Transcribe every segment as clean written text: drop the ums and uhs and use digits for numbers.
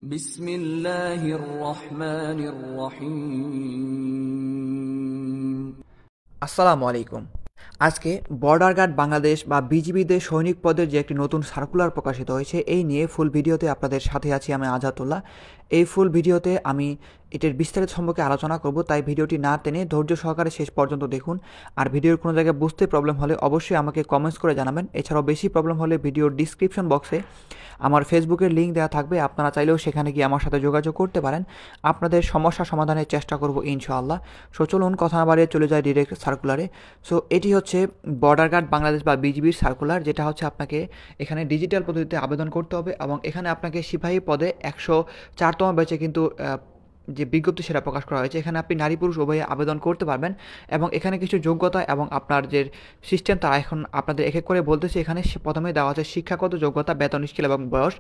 বিসমিল্লাহির রহমানির রহিম। আসসালামু আলাইকুম। আজকে বর্ডার গার্ড বাংলাদেশ বা বিজিবিতে সৈনিক পদের যে একটি নতুন সার্কুলার প্রকাশিত হয়েছে এই নিয়ে ফুল ভিডিওতে আপনাদের সাথে আছি আমি আজাতুল্লাহ। এই ফুল ভিডিওতে আমি এটির বিস্তারিত সম্পর্কে আলোচনা করব, তাই ভিডিওটি না টেনে ধৈর্য সহকারে শেষ পর্যন্ত দেখুন। আর ভিডিওর কোনো জায়গায় বুঝতে প্রবলেম হলে অবশ্যই আমাকে কমেন্টস করে জানাবেন। এছাড়াও বেশি প্রবলেম হলে ভিডিওর ডিসক্রিপশন বক্সে আমার ফেসবুকের লিঙ্ক দেওয়া থাকবে, আপনারা চাইলেও সেখানে গিয়ে আমার সাথে যোগাযোগ করতে পারেন। আপনাদের সমস্যা সমাধানের চেষ্টা করব ইনশাআল্লাহ। সো চলুন কথা না বাড়িয়ে চলে যায় ডিরেক্ট সার্কুলারে। সো এটি হচ্ছে বর্ডার গার্ড বাংলাদেশ বা বিজিবির সার্কুলার, যেটা হচ্ছে আপনাকে এখানে ডিজিটাল পদ্ধতিতে আবেদন করতে হবে এবং এখানে আপনাকে সিপাহী পদে 104তম ব্যাচে কিন্তু যে বিজ্ঞপ্তি সেটা প্রকাশ করা হয়েছে। এখানে আপনি নারী পুরুষ উভয়ে আবেদন করতে পারবেন এবং এখানে কিছু যোগ্যতা এবং আপনার যে সিস্টেম তারা এখন আপনাদের এক এক করে বলতেছে। এখানে প্রথমে দেওয়া আছে শিক্ষাগত যোগ্যতা, বেতন স্কেল এবং বয়স।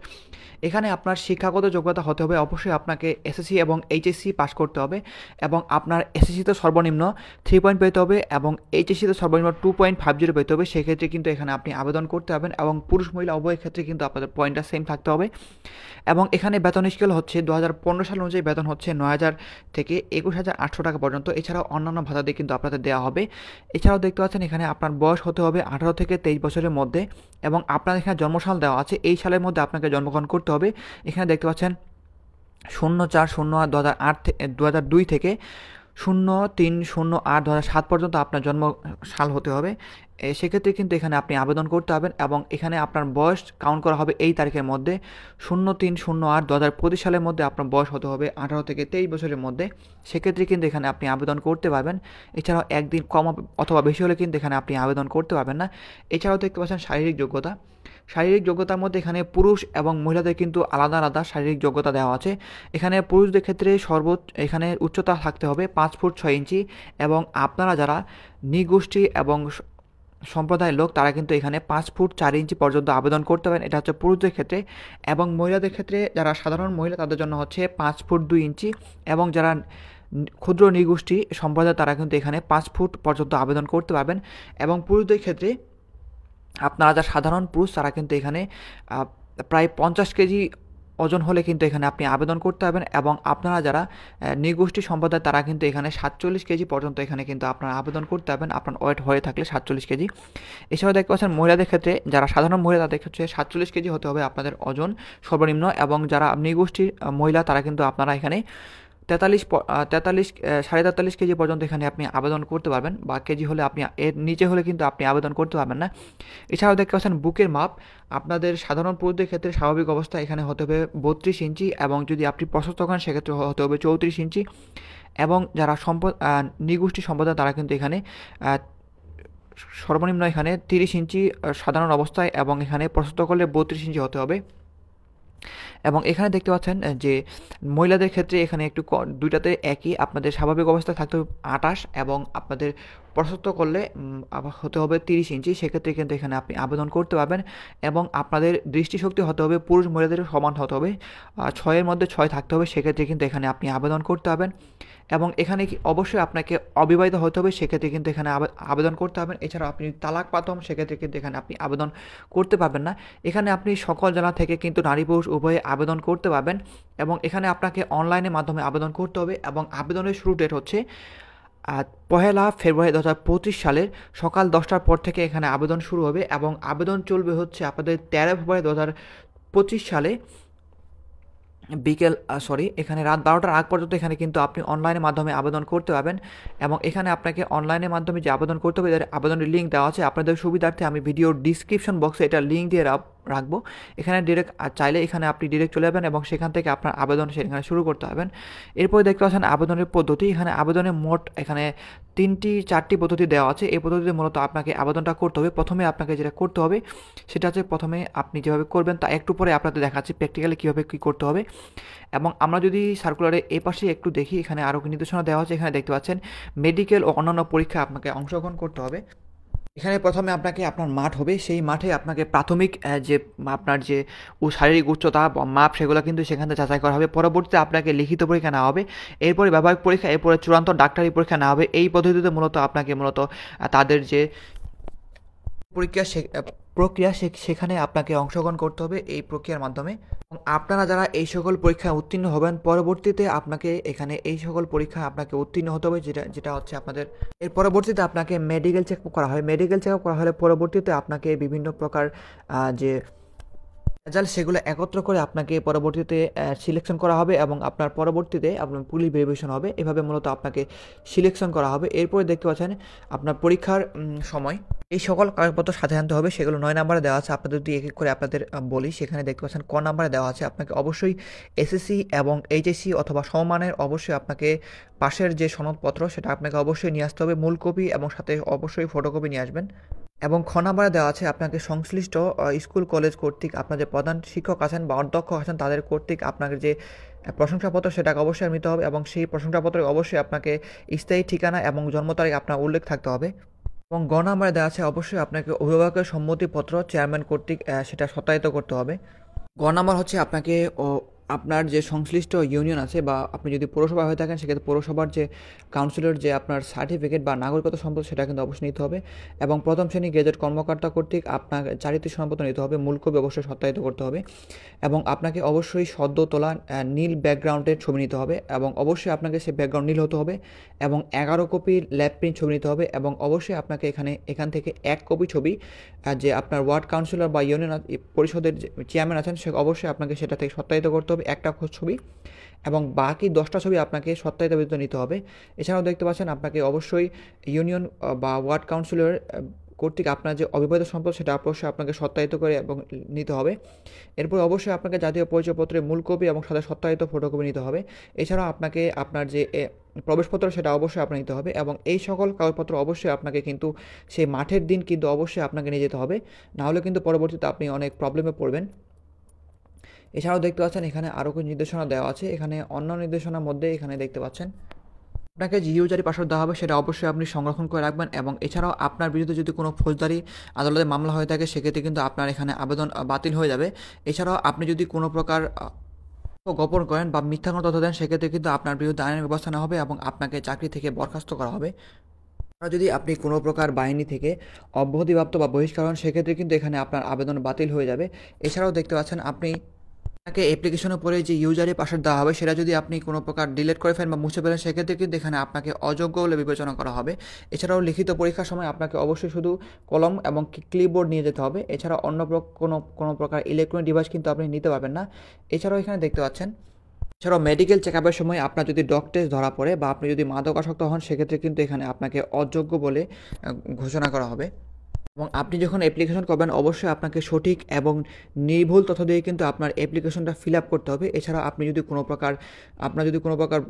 এখানে আপনার শিক্ষাগত যোগ্যতা হতে হবে অবশ্যই আপনাকে এসএসসি এবং এইচএসসি পাস করতে হবে এবং আপনার এসএসসিতে সর্বনিম্ন 3 পয়েন্ট পেতে হবে এবং এইচএসসিতে সর্বনিম্ন 2.50 পেতে হবে। সেক্ষেত্রে কিন্তু এখানে আপনি আবেদন করতে পারবেন এবং পুরুষ মহিলা উভয়ের ক্ষেত্রে কিন্তু আপনাদের পয়েন্টটা সেম থাকতে হবে। এবং এখানে বেতন স্কেল হচ্ছে 2015 সাল অনুযায়ী বেতন হচ্ছে 9,000 থেকে 21,800 টাকা পর্যন্ত। এছাড়াও অন্যান্য ভাতা দিয়ে কিন্তু আপনাদের দেওয়া হবে। এছাড়াও দেখতে পাচ্ছেন এখানে আপনার বয়স হতে হবে 18 থেকে 23 বছরের মধ্যে এবং আপনার এখানে জন্মসাল দেওয়া আছে, এই সালের মধ্যে আপনাকে জন্মগ্রহণ করতে হবে। এখানে দেখতে পাচ্ছেন 04/08/2002 থেকে 03/08/2007 পর্যন্ত আপনার জন্ম সাল হতে হবে। সেক্ষেত্রে কিন্তু এখানে আপনি আবেদন করতে পারবেন এবং এখানে আপনার বয়স কাউন্ট করা হবে এই তারিখের মধ্যে 03/08/2025 সালের মধ্যে আপনার বয়স হতে হবে 18 থেকে 23 বছরের মধ্যে। সেক্ষেত্রে কিন্তু এখানে আপনি আবেদন করতে পারবেন। এছাড়াও একদিন কম অথবা বেশি হলে কিন্তু এখানে আপনি আবেদন করতে পারবেন না। এছাড়াও দেখতে পাচ্ছেন শারীরিক যোগ্যতা। শারীরিক যোগ্যতার মধ্যে এখানে পুরুষ এবং মহিলাদের কিন্তু আলাদা আলাদা শারীরিক যোগ্যতা দেওয়া আছে। এখানে পুরুষদের ক্ষেত্রে এখানে উচ্চতা থাকতে হবে 5 ফুট 6 ইঞ্চি এবং আপনারা যারা নৃগোষ্ঠী এবং সম্প্রদায়ের লোক তারা কিন্তু এখানে 5 ফুট 4 ইঞ্চি পর্যন্ত আবেদন করতে পারেন। এটা হচ্ছে পুরুষদের ক্ষেত্রে। এবং মহিলাদের ক্ষেত্রে যারা সাধারণ মহিলা তাদের জন্য হচ্ছে 5 ফুট 2 ইঞ্চি এবং যারা ক্ষুদ্র নৃগোষ্ঠী সম্প্রদায় তারা কিন্তু এখানে 5 ফুট পর্যন্ত আবেদন করতে পারবেন। এবং পুরুষদের ক্ষেত্রে আপনারা যারা সাধারণ পুরুষ তারা কিন্তু এখানে প্রায় 50 কেজি ওজন হলে কিন্তু এখানে আপনি আবেদন করতে পারবেন এবং আপনারা যারা নৃগোষ্ঠী সম্প্রদায় তারা কিন্তু এখানে 47 কেজি পর্যন্ত এখানে কিন্তু আপনারা আবেদন করতে পারবেন, আপনার ওয়েট হয়ে থাকলে 47 কেজি। এছাড়াও দেখতে পাচ্ছেন মহিলাদের ক্ষেত্রে যারা সাধারণ মহিলা তাদের ক্ষেত্রে 47 কেজি হতে হবে আপনাদের ওজন সর্বনিম্ন এবং যারা নৃগোষ্ঠীর মহিলা তারা কিন্তু আপনারা এখানে 43 কেজি পর্যন্ত এখানে আপনি আবেদন করতে পারবেন বা কেজি হলে আপনি এর নিচে হলে কিন্তু আপনি আবেদন করতে পারবেন না। এছাড়াও দেখতে পাচ্ছেন বুকের মাপ আপনাদের সাধারণ পুরুষদের ক্ষেত্রে স্বাভাবিক অবস্থা এখানে হতে হবে 32 ইঞ্চি এবং যদি আপনি প্রশস্ত করেন সেক্ষেত্রে হতে হবে 34 ইঞ্চি এবং যারা নৃগোষ্ঠী সম্প্রদায় তারা কিন্তু এখানে সর্বনিম্ন এখানে 30 ইঞ্চি সাধারণ অবস্থায় এবং এখানে প্রশস্ত করলে 32 ইঞ্চি হতে হবে। এবং এখানে দেখতে পাচ্ছেন যে মহিলাদের ক্ষেত্রে এখানে একটু দুইটাতে একই, আপনাদের স্বাভাবিক অবস্থায় থাকতে হবে 28 এবং আপনাদের প্রশস্ত করলে হতে হবে 30 ইঞ্চি। সেক্ষেত্রে কিন্তু এখানে আপনি আবেদন করতে পারবেন এবং আপনাদের দৃষ্টিশক্তি হতে হবে পুরুষ মহিলাদের সমান হতে হবে, 6-এর মধ্যে 6 থাকতে হবে। সেক্ষেত্রে কিন্তু এখানে আপনি আবেদন করতে পারবেন এবং এখানে অবশ্যই আপনাকে অবিবাহিত হতে হবে, সেক্ষেত্রে কিন্তু এখানে আবেদন করতে পারবেন। এছাড়াও আপনি তালাক প্রাপ্ত সেক্ষেত্রে কিন্তু এখানে আপনি আবেদন করতে পারবেন না। এখানে আপনি সকল জেলা থেকে কিন্তু নারী পুরুষ উভয়ে আবেদন করতে পারবেন এবং এখানে আপনাকে অনলাইনের মাধ্যমে আবেদন করতে হবে এবং আবেদনের শুরু ডেট হচ্ছে 1 ফেব্রুয়ারি 2025 সালের সকাল 10টার পর থেকে এখানে আবেদন শুরু হবে এবং আবেদন চলবে হচ্ছে আপনাদের 13 ফেব্রুয়ারি 2025 সালে এখানে রাত 12টার আগ পর্যন্ত এখানে কিন্তু আপনি অনলাইনের মাধ্যমে আবেদন করতে পারবেন এবং এখানে আপনাকে অনলাইনের মাধ্যমে যে আবেদন করতে হবে এর আবেদনের লিঙ্ক দেওয়া আছে। আপনাদের সুবিধার্থে আমি ভিডিওর ডিসক্রিপশন বক্সে এটা লিঙ্ক দিয়ে রাখবো। এখানে ডিরেক্ট চাইলে এখানে আপনি ডিরেক্ট চলে যাবেন এবং সেখান থেকে আপনার আবেদন সেখানে শুরু করতে পারবেন। এরপরে দেখতে পাচ্ছেন আবেদনের পদ্ধতি। এখানে আবেদনের মোট এখানে 3-4টি পদ্ধতি দেওয়া আছে। এই পদ্ধতিতে মূলত আপনাকে আবেদনটা করতে হবে। প্রথমে আপনাকে যেটা করতে হবে সেটা হচ্ছে প্রথমে আপনি যেভাবে করবেন তা একটু পরে আপনাদের দেখাচ্ছি প্র্যাকটিক্যালি কীভাবে কী করতে হবে। এবং আমরা যদি সার্কুলারে এই পাশে একটু দেখি এখানে আরও নির্দেশনা দেওয়া আছে। এখানে দেখতে পাচ্ছেন মেডিকেল ও অন্যান্য পরীক্ষায় আপনাকে অংশগ্রহণ করতে হবে। এখানে প্রথমে আপনাকে আপনার মাঠ হবে, সেই মাঠে আপনাকে প্রাথমিক যে আপনার যে শারীরিক উচ্চতা মাপ সেগুলো কিন্তু সেখান থেকে যাচাই করা হবে। পরবর্তীতে আপনাকে লিখিত পরীক্ষা নেওয়া হবে, এরপরে ব্যবহারিক পরীক্ষা, এরপরে চূড়ান্ত ডাক্তারি পরীক্ষা নেওয়া হবে। এই পদ্ধতিতে মূলত আপনাকে তাদের যে প্রক্রিয়া সেখানে আপনাকে অংশগ্রহণ করতে হবে এই প্রক্রিয়ার মাধ্যমে। এবং আপনারা যারা এই সকল পরীক্ষায় উত্তীর্ণ হবেন পরবর্তীতে আপনাকে এখানে এই সকল পরীক্ষায় আপনাকে উত্তীর্ণ হতে হবে, যেটা হচ্ছে আপনাদের এর পরবর্তীতে আপনাকে মেডিকেল চেক করা হয়। মেডিকেল চেক করা হলে পরবর্তীতে আপনাকে বিভিন্ন প্রকার যে রেজাল্ট সেগুলো একত্র করে আপনাকে পরবর্তীতে সিলেকশন করা হবে এবং আপনার পরবর্তীতে আপনার পুলিশ ভেরিফিকেশন হবে। এভাবে মূলত আপনাকে সিলেকশন করা হবে। এরপরে দেখতে পাচ্ছেন আপনার পরীক্ষার সময় এই সকল কাগজপত্র সাথে আনতে হবে, সেগুলো 9 নম্বরে দেওয়া আছে। আপনাদের যদি এক এক করে আপনাদের বলি, সেখানে দেখতে পাচ্ছেন ক নম্বরে দেওয়া আছে আপনাকে অবশ্যই এসএসসি এবং এইচএসসি অথবা সমমানের অবশ্যই আপনাকে পাশের যে সনদপত্র সেটা আপনাকে অবশ্যই নিয়ে আসতে হবে, মূল কপি এবং সাথে অবশ্যই ফটোকপি নিয়ে আসবেন। এবং খ নম্বরে দেওয়া আছে আপনাকে সংশ্লিষ্ট স্কুল কলেজ কর্তৃক আপনার যে প্রধান শিক্ষক আছেন বা অধ্যক্ষ আছেন তাদের কর্তৃক আপনাকে যে প্রশংসাপত্র সেটাকে অবশ্যই নিতে হবে এবং সেই প্রশংসাপত্রে অবশ্যই আপনাকে স্থায়ী ঠিকানা এবং জন্ম তারিখ আপনার উল্লেখ থাকতে হবে। এবং গ নম্বরে দেওয়া আছে অবশ্যই আপনাকে অভিভাবকের সম্মতিপত্র চেয়ারম্যান কর্তৃক সেটা সত্যায়িত করতে হবে। গ নম্বর হচ্ছে আপনাকে আপনার যে সংশ্লিষ্ট ইউনিয়ন আছে বা আপনি যদি পৌরসভা হয়ে থাকেন সেক্ষেত্রে পৌরসভার যে কাউন্সিলর যে আপনার সার্টিফিকেট বা নাগরিকত্ব সম্পদ সেটা কিন্তু অবশ্যই নিতে হবে। এবং প্রথম শ্রেণী গেজেট কর্মকর্তা কর্তৃক আপনার চারিত্রিক সনদপত্র নিতে হবে, মূল কপি অবশ্যই সত্যায়িত করতে হবে। এবং আপনাকে অবশ্যই সদ্য তোলা নীল ব্যাকগ্রাউন্ডের ছবি নিতে হবে এবং অবশ্যই আপনাকে সেই ব্যাকগ্রাউন্ড নীল হতে হবে এবং 11 কপি ল্যাব প্রিন্ট ছবি নিতে হবে এবং অবশ্যই আপনাকে এখান থেকে 1 কপি ছবি যে আপনার ওয়ার্ড কাউন্সিলর বা ইউনিয়ন পরিষদের যে চেয়ারম্যান আছেন সে অবশ্যই আপনাকে সেটা থেকে সত্যায়িত করতে হবে একটা ছবি, এবং বাকি 10টা ছবি আপনাকে সত্যায়িত ব্যতীত নিতে হবে। এছাড়াও দেখতে পাচ্ছেন আপনাকে অবশ্যই ইউনিয়ন বা ওয়ার্ড কাউন্সিলর কর্তৃক আপনার যে অবিবাহিত সম্পদ সেটা অবশ্যই আপনাকে সত্যায়িত করে এবং নিতে হবে। এরপর অবশ্যই আপনাকে জাতীয় পরিচয়পত্রের মূল কপি এবং সাথে সত্যায়িত ফটোকপি নিতে হবে। এছাড়াও আপনাকে আপনার যে প্রবেশপত্র সেটা অবশ্যই আপনার নিতে হবে এবং এই সকল কাগজপত্র অবশ্যই আপনাকে কিন্তু সেই মাঠের দিন কিন্তু অবশ্যই আপনাকে নিয়ে যেতে হবে, নাহলে কিন্তু পরবর্তীতে আপনি অনেক প্রবলেমে পড়বেন। এছাড়াও দেখতে পাচ্ছেন এখানে আরও কিছু নির্দেশনা দেওয়া আছে। এখানে অন্য নির্দেশনার মধ্যে এখানে দেখতে পাচ্ছেন আপনাকে যে ইউজারি পাসওয়ার্ড দেওয়া হবে সেটা অবশ্যই আপনি সংরক্ষণ করে রাখবেন এবং এছাড়াও আপনার বিরুদ্ধে যদি কোনো ফৌজদারি আদালতে মামলা হয়ে থাকে সেক্ষেত্রে কিন্তু আপনার এখানে আবেদন বাতিল হয়ে যাবে। এছাড়াও আপনি যদি কোনো প্রকার গোপন করেন বা মিথ্যা কোনো তথ্য দেন সেক্ষেত্রে কিন্তু আপনার বিরুদ্ধে আইনের ব্যবস্থা নেওয়া হবে এবং আপনাকে চাকরি থেকে বরখাস্ত করা হবে। যদি আপনি কোনো প্রকার বাহিনী থেকে অব্যাহতিপ্রাপ্ত বা বহিষ্কার হন সেক্ষেত্রে কিন্তু এখানে আপনার আবেদন বাতিল হয়ে যাবে। এছাড়াও দেখতে পাচ্ছেন আপনি আপনাকে অ্যাপ্লিকেশনের পরে যে ইউজারের পাসওয়ার্ড দেওয়া হবে সেটা যদি আপনি কোনো প্রকার ডিলিট করে ফেলেন বা মুছে ফেলেন সেক্ষেত্রে কিন্তু এখানে আপনাকে অযোগ্য বলে বিবেচনা করা হবে। এছাড়াও লিখিত পরীক্ষার সময় আপনাকে অবশ্যই শুধু কলম এবং ক্লিপবোর্ড নিয়ে যেতে হবে। এছাড়া অন্য কোনো প্রকার ইলেকট্রনিক ডিভাইস কিন্তু আপনি নিতে পারবেন না। এছাড়াও এখানে দেখতে পাচ্ছেন এছাড়াও মেডিকেল চেক আপের সময় আপনার যদি ডগ টেস্ট ধরা পড়ে বা আপনি যদি মাদকাসক্ত হন সেক্ষেত্রে কিন্তু এখানে আপনাকে অযোগ্য বলে ঘোষণা করা হবে। এবং আপনি যখন অ্যাপ্লিকেশন করবেন অবশ্যই আপনাকে সঠিক এবং নির্ভুল তথ্য দিয়ে কিন্তু আপনার অ্যাপ্লিকেশনটা ফিল আপ করতে হবে। এছাড়া আপনি যদি কোনো প্রকার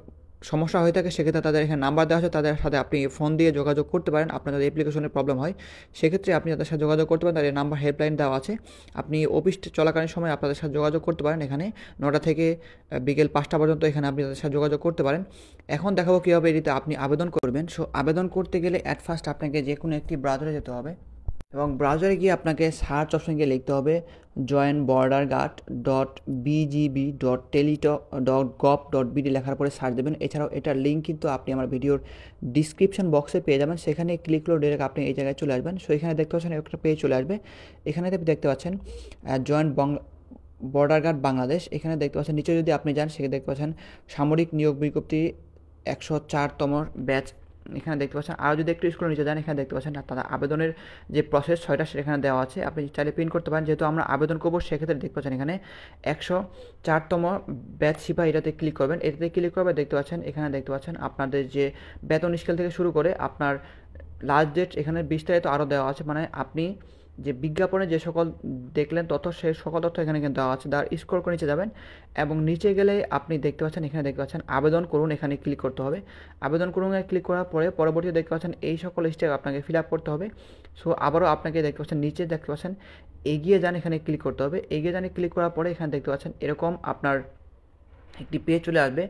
সমস্যা হয়ে থাকে সেক্ষেত্রে তাদের এখানে নাম্বার দেওয়া আছে, তাদের সাথে আপনি ফোন দিয়ে যোগাযোগ করতে পারেন। আপনার যদি অ্যাপ্লিকেশনের প্রবলেম হয় সেক্ষেত্রে আপনি তাদের সাথে যোগাযোগ করতে পারেন, তাদের নাম্বার হেল্পলাইন দেওয়া আছে। আপনি অফিস চলাকালীন সময় আপনাদের সাথে যোগাযোগ করতে পারেন, এখানে 9টা থেকে বিকেল 5টা পর্যন্ত এখানে আপনি তাদের সাথে যোগাযোগ করতে পারেন। এখন দেখাবো কীভাবে এটিতে আপনি আবেদন করবেন। সো আবেদন করতে গেলে অ্যাট ফার্স্ট আপনাকে যে কোনো একটি ব্রাউজারে যেতে হবে এবং ব্রাউজারে গিয়ে আপনাকে সার্চ অপশন গিয়ে লিখতে হবে joinborderguard.bgb.teli.gov.bd লেখার পরে সার্চ দেবেন। এছাড়াও এটার লিঙ্ক কিন্তু আপনি আমার ভিডিওর ডিসক্রিপশন বক্সে পেয়ে যাবেন, সেখানে ক্লিক করে ডিরেক্ট আপনি এই জায়গায় চলে আসবেন। সো এখানে দেখতে পাচ্ছেন একটা পেজ চলে আসবে, এখানে দেখতে পাচ্ছেন বর্ডার গার্ড বাংলাদেশ। এখানে দেখতে পাচ্ছেন নিচে যদি আপনি যান সেখানে দেখতে পাচ্ছেন সামরিক নিয়োগ বিজ্ঞপ্তি 104তম ব্যাচ। এখানে দেখতে পাচ্ছেন আরও যদি একটু স্কুলের নিচে যান এখানে দেখতে পাচ্ছেন তারা আবেদনের যে প্রসেস 6টা সেখানে দেওয়া আছে, আপনি চাইলে প্রিন্ট করতে পারেন। যেহেতু আমরা আবেদন করবো সেক্ষেত্রে দেখতে পাচ্ছেন এখানে 104তম ব্যাচ সিপাহি, এটাতে ক্লিক করবেন। এটাতে ক্লিক করবে দেখতে পাচ্ছেন এখানে দেখতে পাচ্ছেন আপনাদের যে বেতন স্কেল থেকে শুরু করে আপনার লাস্ট ডেট এখানে বিস্তারিত আরও দেওয়া আছে, মানে আপনি যে বিজ্ঞাপনে যে সকল দেখলেন তথ্য সে সকল তথ্য এখানে কিন্তু দেওয়া আছে। তার স্ক্রল করে নিচে যাবেন এবং নিচে গেলে আপনি দেখতে পাচ্ছেন এখানে দেখতে পাচ্ছেন আবেদন করুন, এখানে ক্লিক করতে হবে। আবেদন করুন ক্লিক করার পরে পরবর্তীতে দেখতে পাচ্ছেন এই সকল স্টেপ আপনাকে ফিল আপ করতে হবে। সো আবারও আপনাকে দেখতে পাচ্ছেন নিচে দেখতে পাচ্ছেন এগিয়ে যান, এখানে ক্লিক করতে হবে। এগিয়ে যান ক্লিক করার পরে এখানে দেখতে পাচ্ছেন এরকম আপনার একটি পেজ চলে আসবে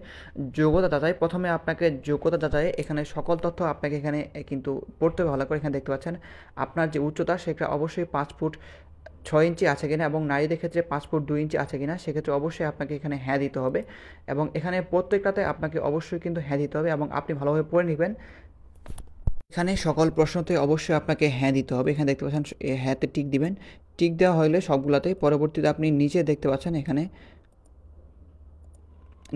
যোগ্যতা যাচাই। প্রথমে আপনাকে যোগ্যতা যাচাই এখানে সকল তথ্য আপনাকে এখানে কিন্তু পড়তে হবে ভালো করে। এখানে দেখতে পাচ্ছেন আপনার যে উচ্চতা সেটা অবশ্যই 5 ফুট 6 ইঞ্চি আছে কিনা এবং নারীদের ক্ষেত্রে 5 ফুট 2 ইঞ্চি আছে কিনা সেক্ষেত্রে অবশ্যই আপনাকে এখানে হ্যাঁ দিতে হবে এবং এখানে প্রত্যেকটাতে আপনাকে অবশ্যই কিন্তু হ্যাঁ দিতে হবে এবং আপনি ভালোভাবে পড়ে নেবেন। এখানে সকল প্রশ্নতে অবশ্যই আপনাকে হ্যাঁ দিতে হবে। এখানে দেখতে পাচ্ছেন হ্যাঁতে টিক দিবেন। টিক দেওয়া হলে সবগুলাতেই পরবর্তীতে আপনি নিচে দেখতে পাচ্ছেন এখানে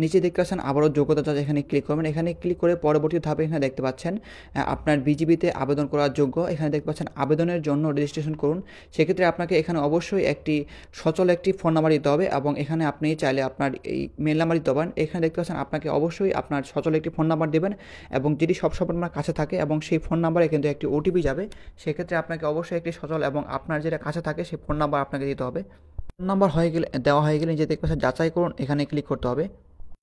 নিচে দেখতে পাচ্ছেন আবারও যোগ্যতা যাচাই, এখানে ক্লিক করবেন। এখানে ক্লিক করে পরবর্তী ধাপে এখানে দেখতে পাচ্ছেন আপনার বিজিবিতে আবেদন করার যোগ্য। এখানে দেখতে পাচ্ছেন আবেদনের জন্য রেজিস্ট্রেশন করুন। সেক্ষেত্রে আপনাকে এখানে অবশ্যই একটি সচল একটি ফোন নাম্বার দিতে হবে এবং এখানে আপনি চাইলে আপনার এই মেল নাম্বার দিতে পারেন। এখানে দেখতে পাচ্ছেন আপনাকে অবশ্যই আপনার সচল একটি ফোন নাম্বার দেবেন এবং যেটি সবসময় আপনার কাছে থাকে এবং সেই ফোন নাম্বারে কিন্তু একটি ওটিপি যাবে। সেক্ষেত্রে আপনাকে অবশ্যই একটি সচল এবং আপনার যেটা কাছে থাকে সেই ফোন নাম্বার আপনাকে দিতে হবে। ফোন নাম্বার দেওয়া হয়ে গেলে যে দেখতে পাচ্ছেন যাচাই করুন, এখানে ক্লিক করতে হবে।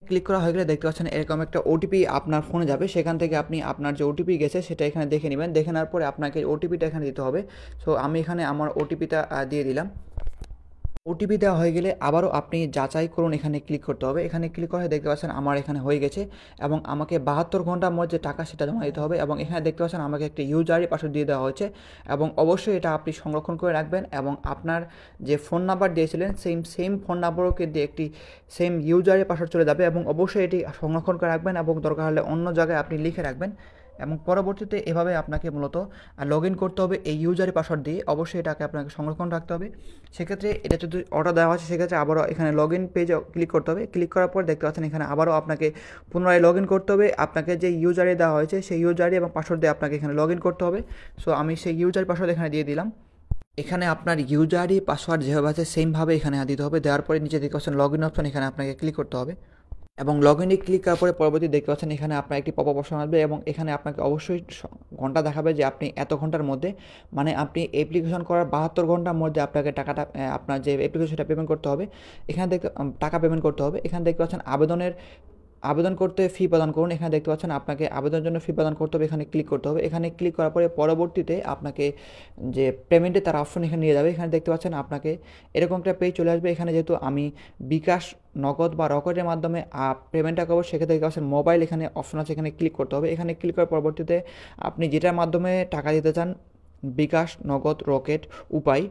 ক্লিক করা হয়ে গেলে দেখতে পাচ্ছেন এরকম একটা ওটিপি আপনার ফোনে যাবে। সেখান থেকে আপনি আপনার যে ওটিপি গেছে সেটা এখানে দেখে নেবেন। দেখে নেওয়ার পরে আপনাকে ওটিপিটা এখানে দিতে হবে। সো আমি এখানে আমার ওটিপিটা দিয়ে দিলাম। ওটিপি দেওয়া হয়ে গেলে আবারও আপনি যাচাই করুন, এখানে ক্লিক করতে হবে। এখানে ক্লিক করে দেখতে পাচ্ছেন আমার এখানে হয়ে গেছে এবং আমাকে 72 ঘন্টার মধ্যে টাকা সেটা জমা দিতে হবে এবং এখানে দেখতে পাচ্ছেন আমাকে একটি ইউজার আইডি পাসওয়ার্ড দিয়ে দেওয়া হয়েছে এবং অবশ্যই এটা আপনি সংরক্ষণ করে রাখবেন এবং আপনার যে ফোন নাম্বার দিয়েছিলেন সেম ফোন নাম্বারও কিন্তু একটি সেম ইউজার আইডি পাসওয়ার্ড চলে যাবে এবং অবশ্যই এটি সংরক্ষণ করে রাখবেন এবং দরকার হলে অন্য জায়গায় আপনি লিখে রাখবেন এবং পরবর্তীতে এভাবে আপনাকে মূলত লগ ইন করতে হবে এই ইউজারের পাসওয়ার্ড দিয়ে। অবশ্যই এটাকে আপনাকে সংরক্ষণ রাখতে হবে। সেক্ষেত্রে এটা যদি অর্ডার দেওয়া আছে সেক্ষেত্রে আবারও এখানে লগ ইন পেজে ক্লিক করতে হবে। ক্লিক করার পর দেখতে পাচ্ছেন এখানে আবারও আপনাকে পুনরায় লগ ইন করতে হবে। আপনাকে যে ইউজারে দেওয়া হয়েছে সেই ইউজারে এবং পাসওয়ার্ড দিয়ে আপনাকে এখানে লগ ইন করতে হবে। সো আমি সেই ইউজার পাসওয়ার্ড এখানে দিয়ে দিলাম। এখানে আপনার ইউজার আইডি পাসওয়ার্ড যেভাবে আছে সেমভাবে এখানে দিতে হবে। দেওয়ার পরে নিচে দেখতে পাচ্ছেন লগ ইন অপশন, এখানে আপনাকে ক্লিক করতে হবে এবং লগ ইনে ক্লিক করার পরে পরবর্তী দেখতে পাচ্ছেন এখানে আপনার একটি পপ আপ অপশন আসবে এবং এখানে আপনাকে অবশ্যই ঘন্টা দেখাবে যে আপনি এত ঘন্টার মধ্যে, মানে আপনি অ্যাপ্লিকেশন করার 72 ঘন্টার মধ্যে আপনাকে টাকাটা আপনার যে অ্যাপ্লিকেশন সেটা পেমেন্ট করতে হবে। এখানে দেখতে টাকা পেমেন্ট করতে হবে। এখানে দেখতে পাচ্ছেন আবেদন করতে ফি প্রদান করুন। এখানে দেখতে পাচ্ছেন আপনাকে আবেদনের জন্য ফি প্রদান করতে হবে, এখানে ক্লিক করতে হবে। এখানে ক্লিক করার পরে পরবর্তীতে আপনাকে যে পেমেন্টের তার অপশন এখানে নিয়ে যাবে। এখানে দেখতে পাচ্ছেন আপনাকে এরকম একটা পেজ চলে আসবে। এখানে যেহেতু আমি বিকাশ, নগদ বা রকেটের মাধ্যমে পেমেন্টটা করবো সেক্ষেত্রে দেখতে পাচ্ছেন মোবাইল এখানে অপশন আছে, এখানে ক্লিক করতে হবে। এখানে ক্লিক করার পরবর্তীতে আপনি যেটার মাধ্যমে টাকা দিতে চান, বিকাশ, নগদ, রকেট, উপায়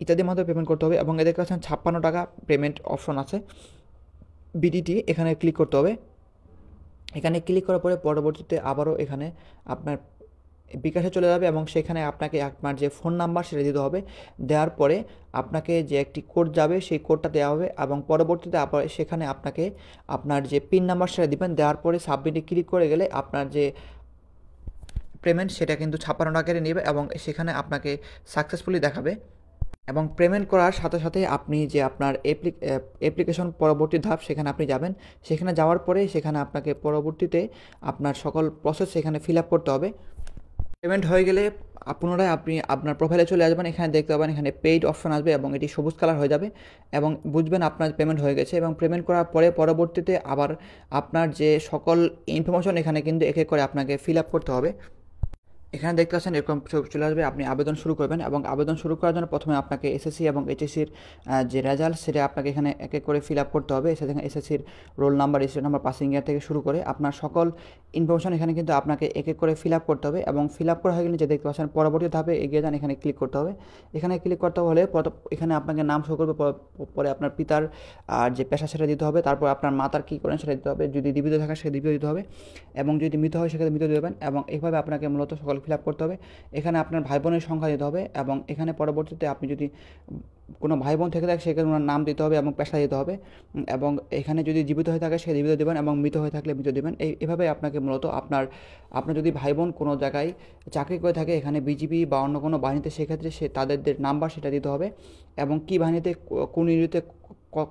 ইত্যাদির মাধ্যমে পেমেন্ট করতে হবে এবং দেখতে পাচ্ছেন 56 টাকা পেমেন্ট অপশন আছে বিডিটি, এখানে ক্লিক করতে হবে। এখানে ক্লিক করার পরে পরবর্তীতে আবারও এখানে আপনার বিকাশে চলে যাবে এবং সেখানে আপনাকে আপনার যে ফোন নাম্বার সেটা দিতে হবে। দেওয়ার পরে আপনাকে যে একটি কোড যাবে সেই কোডটা দেওয়া হবে এবং পরবর্তীতে আবার সেখানে আপনাকে আপনার যে পিন নাম্বার সেটা দিবেন। দেওয়ার পরে সাবমিটে ক্লিক করে গেলে আপনার যে পেমেন্ট সেটা কিন্তু 56 টাকা নেবে এবং সেখানে আপনাকে সাকসেসফুলি দেখাবে এবং পেমেন্ট করার সাথে সাথে আপনি যে আপনার অ্যাপ্লিকেশন পরবর্তী ধাপ সেখানে আপনি যাবেন। সেখানে যাওয়ার পরে সেখানে আপনাকে পরবর্তীতে আপনার সকল প্রসেস সেখানে ফিল আপ করতে হবে। পেমেন্ট হয়ে গেলে পুনরায় আপনি আপনার প্রোফাইলে চলে আসবেন। এখানে দেখতে পাবেন এখানে পেইড অপশন আসবে এবং এটি সবুজ কালার হয়ে যাবে এবং বুঝবেন আপনার পেমেন্ট হয়ে গেছে এবং পেমেন্ট করার পরে পরবর্তীতে আবার আপনার যে সকল ইনফরমেশন এখানে কিন্তু এক এক করে আপনাকে ফিল আপ করতে হবে। এখানে দেখতে পাচ্ছেন এরকম চলে আসবে, আপনি আবেদন শুরু করবেন এবং আবেদন শুরু করার জন্য প্রথমে আপনাকে এসএসসি এবং এইচএসসির যে রেজাল্ট সেটা আপনাকে এখানে এক এক করে ফিল আপ করতে হবে। সেখানে এসএসসির roll number, registration number, passing ইয়ার থেকে শুরু করে আপনার সকল ইনফরমেশন এখানে কিন্তু আপনাকে এক এক করে ফিল আপ করতে হবে এবং ফিল আপ করা হয়ে গেলে যে দেখতে পাচ্ছেন পরবর্তী ধাপে এগিয়ে যান, এখানে ক্লিক করতে হবে। এখানে ক্লিক করতে হলে এখানে আপনাকে নাম শো করবে, পরে আপনার পিতার আর যে পেশা সেটা দিতে হবে, তারপর আপনার মাতার কী করেন সেটা দিতে হবে, যদি জীবিত থাকে সে জীবিত দিতে হবে এবং যদি মৃত হয় সেক্ষেত্রে মৃত দেবেন এবং এইভাবে আপনাকে মূলত সকল ফিল আপ করতে হবে। এখানে আপনার ভাই বোনের সংখ্যা দিতে হবে এবং এখানে পরবর্তীতে আপনি যদি কোনো ভাই বোন থেকে থাকে সেখানে ওনার নাম দিতে হবে এবং পেশা দিতে হবে এবং এখানে যদি জীবিত হয়ে থাকে সে জীবিত দেবেন এবং মৃত হয়ে থাকলে মৃত দেবেন। এভাবে আপনাকে মূলত আপনার যদি ভাই বোন কোনো জায়গায় চাকরি করে থাকে এখানে বিজিবি বা অন্য কোনো বাহিনীতে, সেক্ষেত্রে তাদের নাম্বার সেটা দিতে হবে এবং কী বাহিনীতে কোন ইউনিটে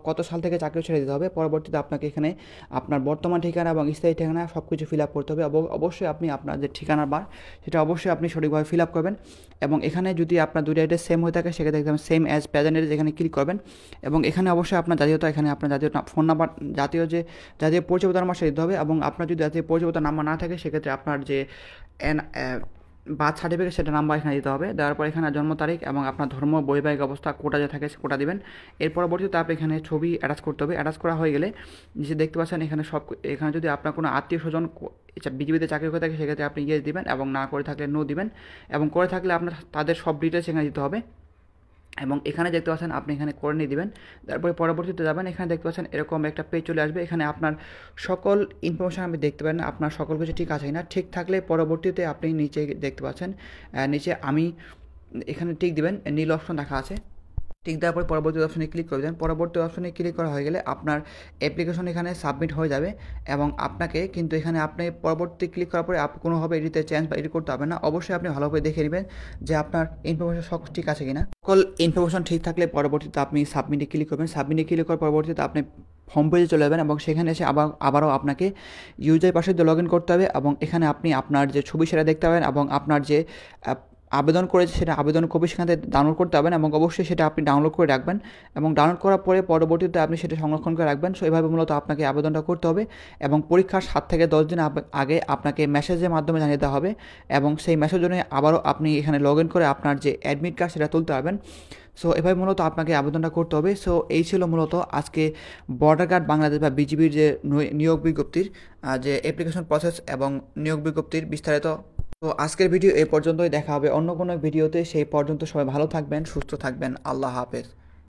কত সাল থেকে চাকরি ছেড়ে দিতে হবে। পরবর্তীতে আপনাকে এখানে আপনার বর্তমান ঠিকানা এবং স্থায়ী ঠিকানা সব কিছু ফিল আপ করতে হবে। অবশ্যই আপনি আপনার যে ঠিকানার বার সেটা অবশ্যই আপনি সঠিকভাবে ফিল আপ করবেন এবং এখানে যদি আপনার দুটো অ্যাড্রেস সেম হয়ে থাকে সেক্ষেত্রে একদম সেম অ্যাজ প্রেজেন্ট অ্যাড্রেস এখানে ক্লিক করবেন এবং এখানে অবশ্যই আপনার জাতীয়তা, এখানে আপনার জাতীয় ফোন নাম্বার, জাতীয় পরিচয়পত্র নাম্বার সেটা দিতে হবে এবং আপনার যদি জাতীয় পরিচয়পত্র নাম্বার না থাকে সেক্ষেত্রে আপনার যে বার্থ সার্টিফিকেট সেটা নাম্বার এখানে দিতে হবে। দেওয়ার পর এখানে জন্ম তারিখ এবং আপনার ধর্ম, বৈবাহিক অবস্থা, কোটা যে থাকে কোটা দিবেন। এর পরবর্তীতে আপনি এখানে ছবি অ্যাটাচ করতে হবে। অ্যাটাচ করা হয়ে গেলে নিচে দেখতে পাচ্ছেন এখানে যদি আপনার কোনো আত্মীয় স্বজন বিজিবিতে চাকরি করে থাকে সেক্ষেত্রে আপনি ইয়েস দিবেন এবং না করে থাকলে নো দিবেন এবং করে থাকলে আপনার তাদের সব ডিটেলস এখানে দিতে হবে। এবং এখানে দেখতে পাচ্ছেন আপনি এখানে করে নিয়ে দিবেন। তারপরে পরবর্তীতে যাবেন, এখানে দেখতে পাচ্ছেন এরকম একটা পেজ চলে আসবে। এখানে আপনার সকল ইনফরমেশন আপনি দেখতে পারেন, আপনার সকল কিছু ঠিক আছে কিনা। ঠিক থাকলে পরবর্তীতে আপনি নিচে দেখতে পাচ্ছেন নিচে আমি এখানে টিক দিবেন, নীল অপশন দেখা আছে। টিক দেওয়ার পর পরবর্তী অপশনে ক্লিক করে দেন। পরবর্তী অপশনে ক্লিক করা হয়ে গেলে আপনার অ্যাপ্লিকেশন এখানে সাবমিট হয়ে যাবে এবং আপনাকে কিন্তু এখানে আপনি পরবর্তী ক্লিক করার পরে কোনোভাবে এডিটে চেঞ্জ বা এডিট করতে হবে না। অবশ্যই আপনি ভালোভাবে দেখে নেবেন যে আপনার ইনফরমেশন সব ঠিক আছে কিনা। সকল ইনফরমেশন ঠিক থাকলে পরবর্তীতে আপনি সাবমিটে ক্লিক করবেন। সাবমিটে ক্লিক করার পরবর্তীতে আপনি হোম পেজে চলে যাবেন এবং সেখানে এসে আবারও আপনাকে ইউজার পাসওয়ার্ড দিয়ে লগ ইন করতে হবে এবং এখানে আপনি আপনার যে ছবি সেটা দেখতে পাবেন এবং আপনার যে আবেদন করেছে সেটা আবেদন কপি সেখান থেকে ডাউনলোড করতে হবেন এবং অবশ্যই সেটা আপনি ডাউনলোড করে রাখবেন এবং ডাউনলোড করার পরে পরবর্তীতে আপনি সেটা সংরক্ষণ করে রাখবেন। সো এভাবে মূলত আপনাকে আবেদনটা করতে হবে এবং পরীক্ষার 7 থেকে 10 দিন আগে আপনাকে মেসেজের মাধ্যমে জানিয়ে দেওয়া হবে এবং সেই মেসেজ অনুযায়ী আবারও আপনি এখানে লগ ইন করে আপনার যে অ্যাডমিট কার্ড সেটা তুলতে পারবেন। সো এভাবে মূলত আপনাকে আবেদনটা করতে হবে। সো এই ছিল মূলত আজকে বর্ডার গার্ড বাংলাদেশ বা বিজিবির যে নিয়োগ বিজ্ঞপ্তির যে অ্যাপ্লিকেশন প্রসেস এবং নিয়োগ বিজ্ঞপ্তির বিস্তারিত। তো আজকের ভিডিও এই পর্যন্তই, দেখা হবে অন্য কোনো ভিডিওতে। সেই পর্যন্ত সবাই ভালো থাকবেন, সুস্থ থাকবেন। আল্লাহ হাফেজ।